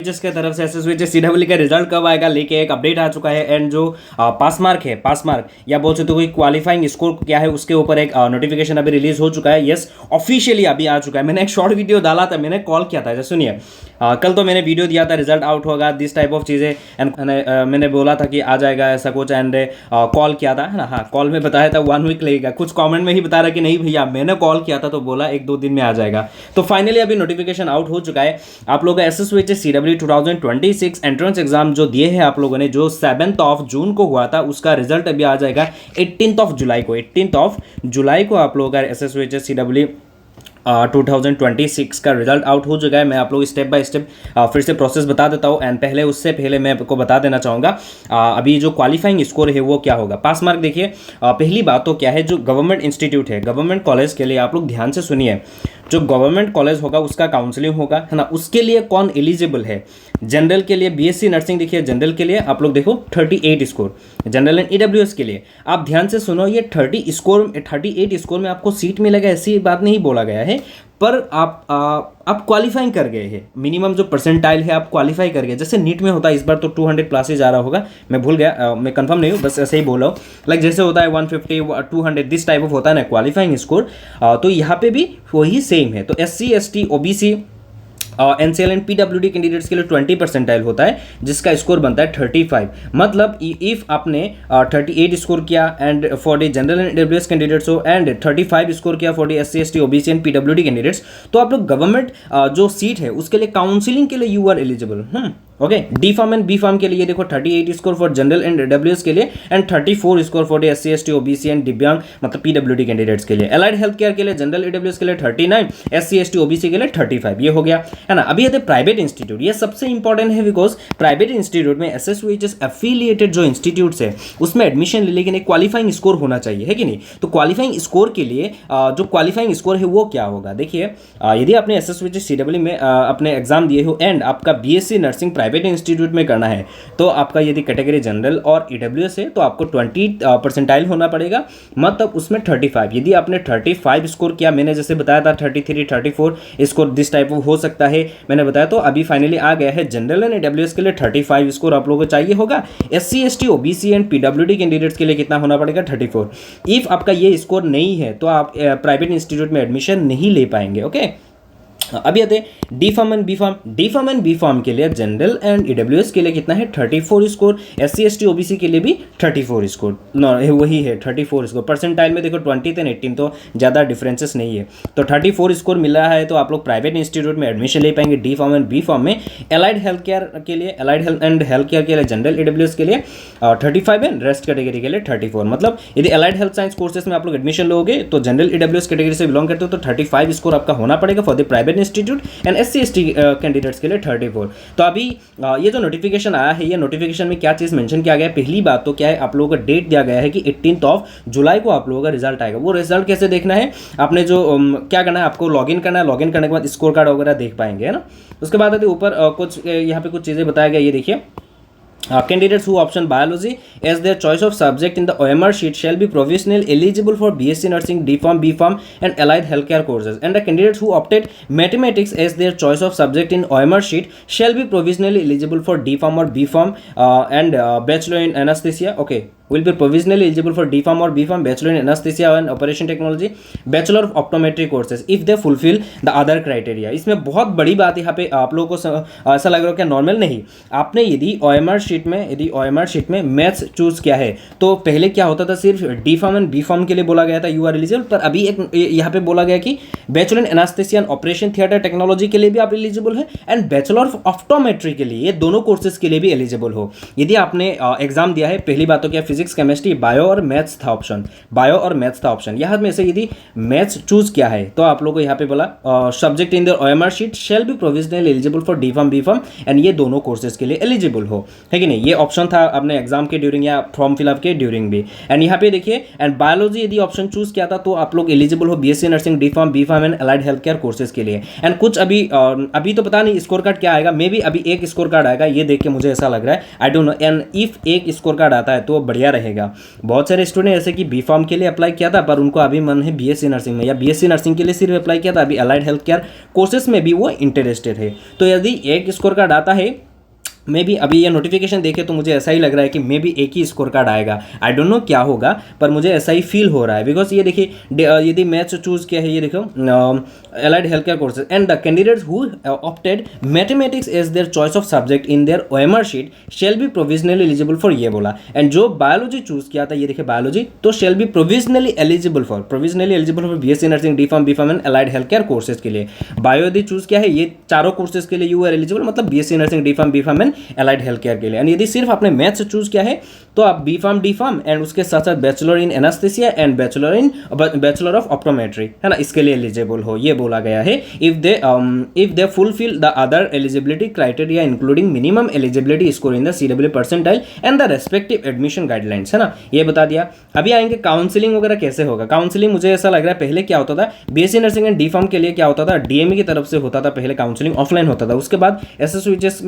जिसके तरफ से एसएसवीएच सीडब्ल्यू का रिजल्ट कब आएगा लेके एक अपडेट आ चुका है। एंड जो पास मार्क है, पास मार्क या बोल सकते हो कोई क्वालिफाइंग स्कोर क्या है, उसके ऊपर एक नोटिफिकेशन अभी रिलीज हो चुका है। यस, ऑफिशियली अभी आ चुका है। मैंने एक शॉर्ट वीडियो डाला था, मैंने कॉल किया था, जैसे सुनिए। कल तो मैंने वीडियो दिया था, रिजल्ट आउट होगा, दिस टाइप ऑफ चीज़ें। एंड मैंने बोला था कि आ जाएगा ऐसा कुछ। एंड कॉल किया था, है ना। हाँ, कॉल में बताया था 1 वीक लगेगा। कुछ कमेंट में ही बता रहा कि नहीं भैया, मैंने कॉल किया था तो बोला 1-2 दिन में आ जाएगा। तो फाइनली अभी नोटिफिकेशन आउट हो चुका है। आप लोग का एसएसवीएच सीडब्ल्यू 2026 एंट्रेंस एग्जाम जो दिए हैं आप लोगों ने, जो 7 जून को हुआ था, उसका रिजल्ट अभी आ जाएगा 18 जुलाई को। 18 जुलाई को आप लोगों का एसएसवीएच सीडब्ल्यू 2026 का रिजल्ट आउट हो चुका है। मैं आप लोग स्टेप बाय स्टेप फिर से प्रोसेस बता देता हूँ। एंड उससे पहले मैं आपको बता देना चाहूँगा अभी जो क्वालिफाइंग स्कोर है वो क्या होगा। पास मार्क देखिए, पहली बात तो क्या है, जो गवर्नमेंट इंस्टीट्यूट है, गवर्नमेंट कॉलेज के लिए आप लोग ध्यान से सुनिए। जो गवर्नमेंट कॉलेज होगा उसका काउंसलिंग होगा, है ना। उसके लिए कौन एलिजिबल है? जनरल के लिए बीएससी नर्सिंग, देखिए जनरल के लिए आप लोग देखो 38 स्कोर। जनरल एंड ईडब्ल्यूएस के लिए आप ध्यान से सुनो, ये 38 स्कोर में आपको सीट मिलेगा ऐसी बात नहीं बोला गया है, पर आप क्वालिफाइंग कर गए हैं। मिनिमम जो परसेंटाइल है आप क्वालिफाई कर गए। जैसे नीट में होता है, इस बार तो 200 प्लस ही जा रहा होगा, मैं भूल गया, मैं कंफर्म नहीं हूँ, बस ऐसे ही बोला हूँ। लाइक जैसे होता है 150 200 दिस टाइप ऑफ होता है ना क्वालिफाइंग स्कोर। तो यहाँ पे भी वही सेम है। तो SC ST OBC NCL and PWD candidates के लिए 20 परसेंटाइल होता है, जिसका स्कोर बनता है 35। मतलब इफ आपने 38 स्कोर किया and for the general and EWS candidates हो, एंड 35 स्कोर किया for the SC ST OBC and PWD candidates, तो आप लोग गवर्नमेंट जो सीट है उसके लिए काउंसिलिंग के लिए you are eligible. Okay, D pharm and B pharm के लिए देखो 38 score for general and EWS के लिए, and 34 score for the SC ST OBC and दिव्यांग मतलब PWD कैंडिडेट्स के लिए। एलाइड हेल्थ केयर के लिए जनरल EWS के लिए 39, SC ST OBC के लिए 35। ये हो गया, है ना। अभी आते प्राइवेट इंस्टीट्यूट, ये सबसे इंपॉर्टेंट है, बिकॉज प्राइवेट इंस्टीट्यूट में एसएसवीएच एफिलिएटेड जो इंस्टीट्यूट्स है उसमें एडमिशन ले, लेकिन एक क्वालिफाइंग स्कोर होना चाहिए, है कि नहीं। तो क्वालिफाइंग स्कोर के लिए जो क्वालिफाइंग स्कोर है वो क्या होगा, देखिए। यदि आपने एसएसवीएच सीडब्ल्यू में अपने एग्जाम दिए हो एंड आपका बीएससी नर्सिंग प्राइवेट इंस्टीट्यूट में करना है, तो आपका यदि कैटेगरी जनरल और ईडब्ल्यूएस है तो आपको 20 परसेंटाइल होना पड़ेगा, मतलब उसमें 35। यदि आपने 35 स्कोर किया, मैंने जैसे बताया था 33 34 स्कोर दिस टाइप हो सकता है, मैंने बताया। तो अभी फाइनली आ गया है जनरल एंड EWS के लिए 35 स्कोर आप लोगों को चाहिए होगा। SC ST OBC and PWD candidates के लिए कितना होना पड़ेगा? 34। इफ आपका ये स्कोर नहीं है तो आप प्राइवेट इंस्टीट्यूट में एडमिशन नहीं ले पाएंगे। ओके, अभी आते हैं D pharm and B pharm. D pharm and B pharm के लिए जनरल एंड EWS के लिए कितना है? 34 स्कोर। SC ST OBC के लिए भी 34 स्कोर, वही है 34 स्कोर। परसेंटाइल में देखो 20 एंड 18, तो ज़्यादा डिफरेंसेस नहीं है। तो 34 स्कोर मिल रहा है तो आप लोग प्राइवेट इंस्टीट्यूट में एडमिशन ले पाएंगे D pharm and B pharm में। एलाइड हेल्थ केयर के लिए, allied health and health care के लिए जनरल EWS के लिए 35 एंड रेस्ट कैटेगरी के लिए 34। मतलब यदि एलाइड हेल्थ साइंस कोर्सेज में आप लोग एडमिशन लोगे तो जनरल EWS कैटेगरी से बिलोंग करते हो तो 35 स्कोर आपका होना पड़ेगा for the private institute, and SC ST candidates के लिए 34। तो अभी ये जो नोटिफिकेशन आया है, ये नोटिफिकेशन में क्या चीज़ मेंशन किया गया है? पहली बात तो क्या है, आप लोगों का डेट दिया गया है कि 18 जुलाई को आप लोगों का रिजल्ट आएगा। वो रिजल्ट कैसे देखना है? आपने जो क्या करना है, आपको लॉगिन करना है। लॉगिन करने के बाद स्कोर कार्ड वगैरह देख पाएंगे, है ना। उसके बाद आते ऊपर कुछ यहाँ पे कुछ चीज़ें बताया गया, ये देखिए। Candidates who option biology as their choice of subject in the OMR sheet shall be provisionally eligible for BSc Nursing, D.Pharm, B.Pharm and allied healthcare courses. And the candidates who opted mathematics as their choice of subject in OMR sheet shall be provisionally eligible for D.Pharm or B.Pharm and bachelor in anesthesia. Okay, will be provisionally eligible for D.Pharm or B.Pharm, bachelor in anesthesia and operation technology, bachelor of optometry courses if they fulfill the other criteria. इसमें बहुत बड़ी बात यहाँ पे आप लोगों को ऐसा लग रहा है कि नॉर्मल नहीं, आपने यदि OMR शीट में मैथ्स चूज किया है तो पहले क्या होता था, सिर्फ D.Pharm एंड B.Pharm के लिए बोला गया था यू आर एलिजिबल, पर अभी एक यहाँ पे बोला गया कि bachelor in anaesthesia and operation theatre technology के लिए भी आप एलिजिबल है, एंड बैचलर ऑफ ऑप्टोमेट्री के लिए, ये दोनों कोर्सेज के लिए भी एलिजिबल हो यदि आपने एग्जाम दिया है। पहली बात तो क्या, फिजिक्स केमिस्ट्री बायो और मैथ्स था ऑप्शन, बायो और मैथ्स था ऑप्शन। यहाँ में से यदि मैथ्स चूज किया है तो आप लोगों को यहाँ पे बोला subject in the OMR sheet shall be provisionally eligible for D.Pharm B.Pharm, and ये दोनों कोर्सेज के लिए एलिजिबल हो, है कि नहीं। ये ऑप्शन था अपने एग्जाम के ड्यूरिंग या फॉर्म फिलअप के ड्यूरिंग भी। एंड यहाँ पे देखिए, एंड बायोलॉजी यदि ऑप्शन चूज किया था तो आप लोग एलिजिबल हो BSc nursing, D.Pharm B.Pharm and allied health care courses के लिए। एंड कुछ अभी तो पता नहीं स्कोर कार्ड क्या आएगा, मे बी अभी एक स्कोर कार्ड आएगा, ये देख के मुझे ऐसा लग रहा है, I don't know. And if एक स्कोर कार्ड आता है तो बढ़िया बढ़िया रहेगा। बहुत सारे स्टूडेंट ऐसे कि बी फार्म के लिए अप्लाई किया था पर उनको अभी मन है बीएससी नर्सिंग में, या बीएससी नर्सिंग के लिए सिर्फ अप्लाई किया था, अभी अलाइड हेल्थ केयर कोर्सेज में भी वो इंटरेस्टेड है। तो यदि एक स्कोर कार्ड आता है, मे भी अभी ये नोटिफिकेशन देखे तो मुझे ऐसा ही लग रहा है कि मे भी एक ही स्कोर कार्ड आएगा। आई डोंट नो क्या होगा, पर मुझे ऐसा ही फील हो रहा है। बिकॉज ये देखिए यदि मैथ्स चूज किया है, ये देखो allied healthcare courses and the candidates who opted mathematics as their choice of subject in their OMR sheet shall be provisionally eligible for, ये बोला। एंड जो बायोलॉजी चूज किया था, ये देखिए बायोलॉजी, तो shall be provisionally eligible for BSc nursing, D pharm, B pharm and allied healthcare courses के लिए। बायो यदि चूज किया है, ये चारों कोर्सेज के लिए यू आर एलिजिबल, मतलब BSc nursing, D pharm, B pharm and allied healthcare के लिए। एंड यदि सिर्फ आपने मैथ्स चूज किया है तो आप B pharm, D pharm and उसके साथ साथ bachelor in anaesthesia and bachelor of optometry, है ना, इसके लिए एलिजिबल हो, ये बोला गया है। If they fulfil the other eligibility criteria including minimum eligibility score in the CW percentile and the respective admission guidelines, है ना, ये बता दिया। अभी आएंगे काउंसलिंग वगैरह कैसे होगा। काउंसलिंग मुझे ऐसा लग रहा है पहले क्या होता था, BSc nursing and D pharm के लिए क्या होता था, डीएमई की तरफ से होता था पहले, काउंसलिंग ऑफलाइन होता था। उसके बाद एसएसविचएस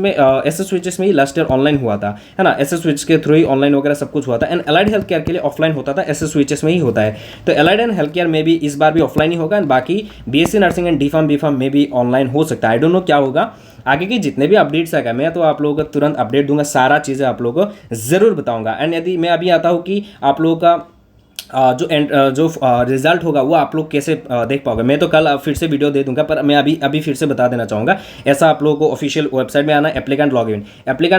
में ही लास्ट ईयर ऑनलाइन हुआ था, है ना, एसएसविच के थ्रू ही ऑनलाइन वगैरह सब कुछ हुआ था। एंड एलाइड हेल्थ केयर के लिए ऑफलाइन होता था, एसएसविचएस में ही होता है। तो एलाइड एंड हेल्थ केयर में भी इस बार भी ऑफलाइन ही होगा, एंड बाकी BSc nursing and D pharm, B pharm में भी ऑनलाइन हो सकता है। आई डोंट नो क्या होगा आगे की जितने भी अपडेट्स आएगा, मैं तो आप लोगों को तुरंत अपडेट दूंगा, सारा चीज़ें आप लोगों को ज़रूर बताऊंगा। एंड यदि मैं अभी आता हूँ कि आप लोगों का जो रिजल्ट होगा वो आप लोग कैसे देख पाओगे, मैं तो कल फिर से वीडियो दे दूंगा, पर मैं अभी फिर से बता देना चाहूँगा। ऐसा आप लोगों को ऑफिशियल वेबसाइट में आना है, एप्लीकेंट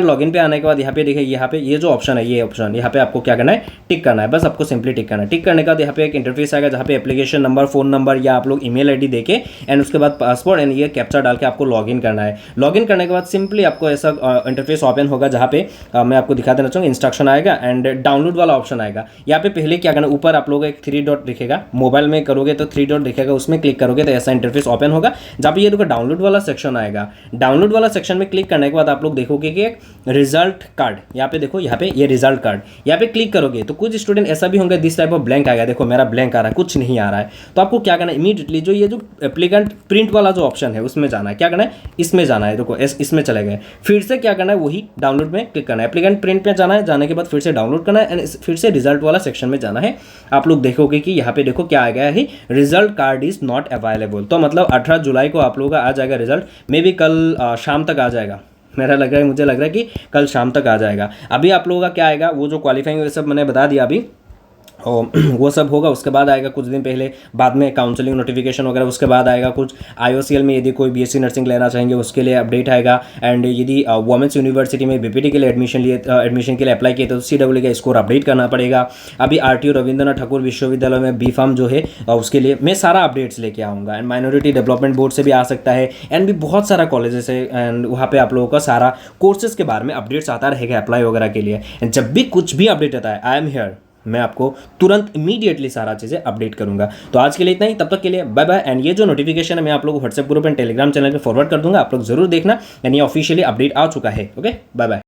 लॉगिन पे आने के बाद यहाँ पे देखिए, यहाँ पे ये जो ऑप्शन है, ये ऑप्शन यहाँ पे आपको क्या करना है, टिक करना है, बस आपको सिंपली टिक करना है। टिक करने के बाद यहाँ पे एक इंटरफेस आएगा जहाँ पे एप्लीकेशन नंबर, फोन नंबर या आप लोग ईमेल आईडी देके एंड उसके बाद पासवर्ड एंड ये कैप्चा डाल के आपको लॉगिन करना है। लॉगिन करने के बाद सिंपली आपको ऐसा इंटरफेस ओपन होगा जहाँ पे मैं आपको दिखा देना चाहूँगा, इंस्ट्रक्शन आएगा एंड डाउनलोड वाला ऑप्शन आएगा। यहाँ पे पहले क्या करना है, ऊपर आप लोग एक 3 डॉट दिखेगा, मोबाइल में करोगे तो 3 डॉट दिखेगा, उसमें क्लिक करोगे तो ऐसा इंटरफेस ओपन होगा जहाँ पे ये देखो डाउनलोड वाला सेक्शन आएगा। डाउनलोड वाला सेक्शन में क्लिक करने के बाद आप लोग देखोगे कि एक रिजल्ट कार्ड, यहाँ पे देखो, यहाँ पे ये रिजल्ट कार्ड, यहाँ पे क्लिक करोगे तो कुछ स्टूडेंट ऐसा भी होंगे दिस टाइप ऑफ ब्लैंक आएगा। देखो मेरा ब्लैंक आ रहा है, कुछ नहीं आ रहा है, तो आपको क्या करना है, इमीडिएटली जो ये जो एप्लीकेंट प्रिंट वाला जो ऑप्शन है उसमें जाना है। क्या करना है, इसमें जाना है, देखो इसमें चले गए, फिर से क्या करना है, वही डाउनलोड में क्लिक करना है, एप्लीकेंट प्रिंट में जाना है, जाने के बाद फिर से डाउनलोड करना है एंड फिर से रिजल्ट वाला सेक्शन में जाना है। आप लोग देखोगे कि यहाँ पे देखो क्या आ गया है, result card is not available. तो मतलब 18 जुलाई को आप लोगों का आ जाएगा रिजल्ट, मे बी कल शाम तक आ जाएगा, मुझे लग रहा है कि कल शाम तक आ जाएगा। अभी आप लोगों का क्या आएगा, वो जो क्वालिफाइंग ये सब मैंने बता दिया अभी, और वो सब होगा। उसके बाद आएगा कुछ दिन पहले, बाद में काउंसलिंग नोटिफिकेशन वगैरह, उसके बाद आएगा कुछ IOCL में यदि कोई बीएससी नर्सिंग लेना चाहेंगे उसके लिए अपडेट आएगा। एंड यदि वुमेंस यूनिवर्सिटी में बीपीटी के लिए एडमिशन के लिए अप्लाई किए तो CW का स्कोर अपडेट करना पड़ेगा। अभी RTO रविंद्रनाथ ठाकुर विश्वविद्यालय में बी फार्म जो है उसके लिए मैं सारा अपडेट्स लेके आऊँगा। एंड माइनॉरिटी डेवलपमेंट बोर्ड से भी आ सकता है, एंड भी बहुत सारा कॉलेजेस है, एंड वहाँ पर आप लोगों का सारा कोर्सेज के बारे में अपडेट्स आता रहेगा अप्लाई वगैरह के लिए। एंड जब भी कुछ भी अपडेट आता है, आई एम हियर, मैं आपको तुरंत इमीडिएटली सारा चीज़ें अपडेट करूंगा। तो आज के लिए इतना ही, तब तक के लिए बाय बाय। एंड ये जो नोटिफिकेशन है मैं आप लोगों को WhatsApp group and Telegram channel पे फॉरवर्ड कर दूंगा, आप लोग जरूर देखना, यानी ऑफिशियली अपडेट आ चुका है। Okay, bye bye.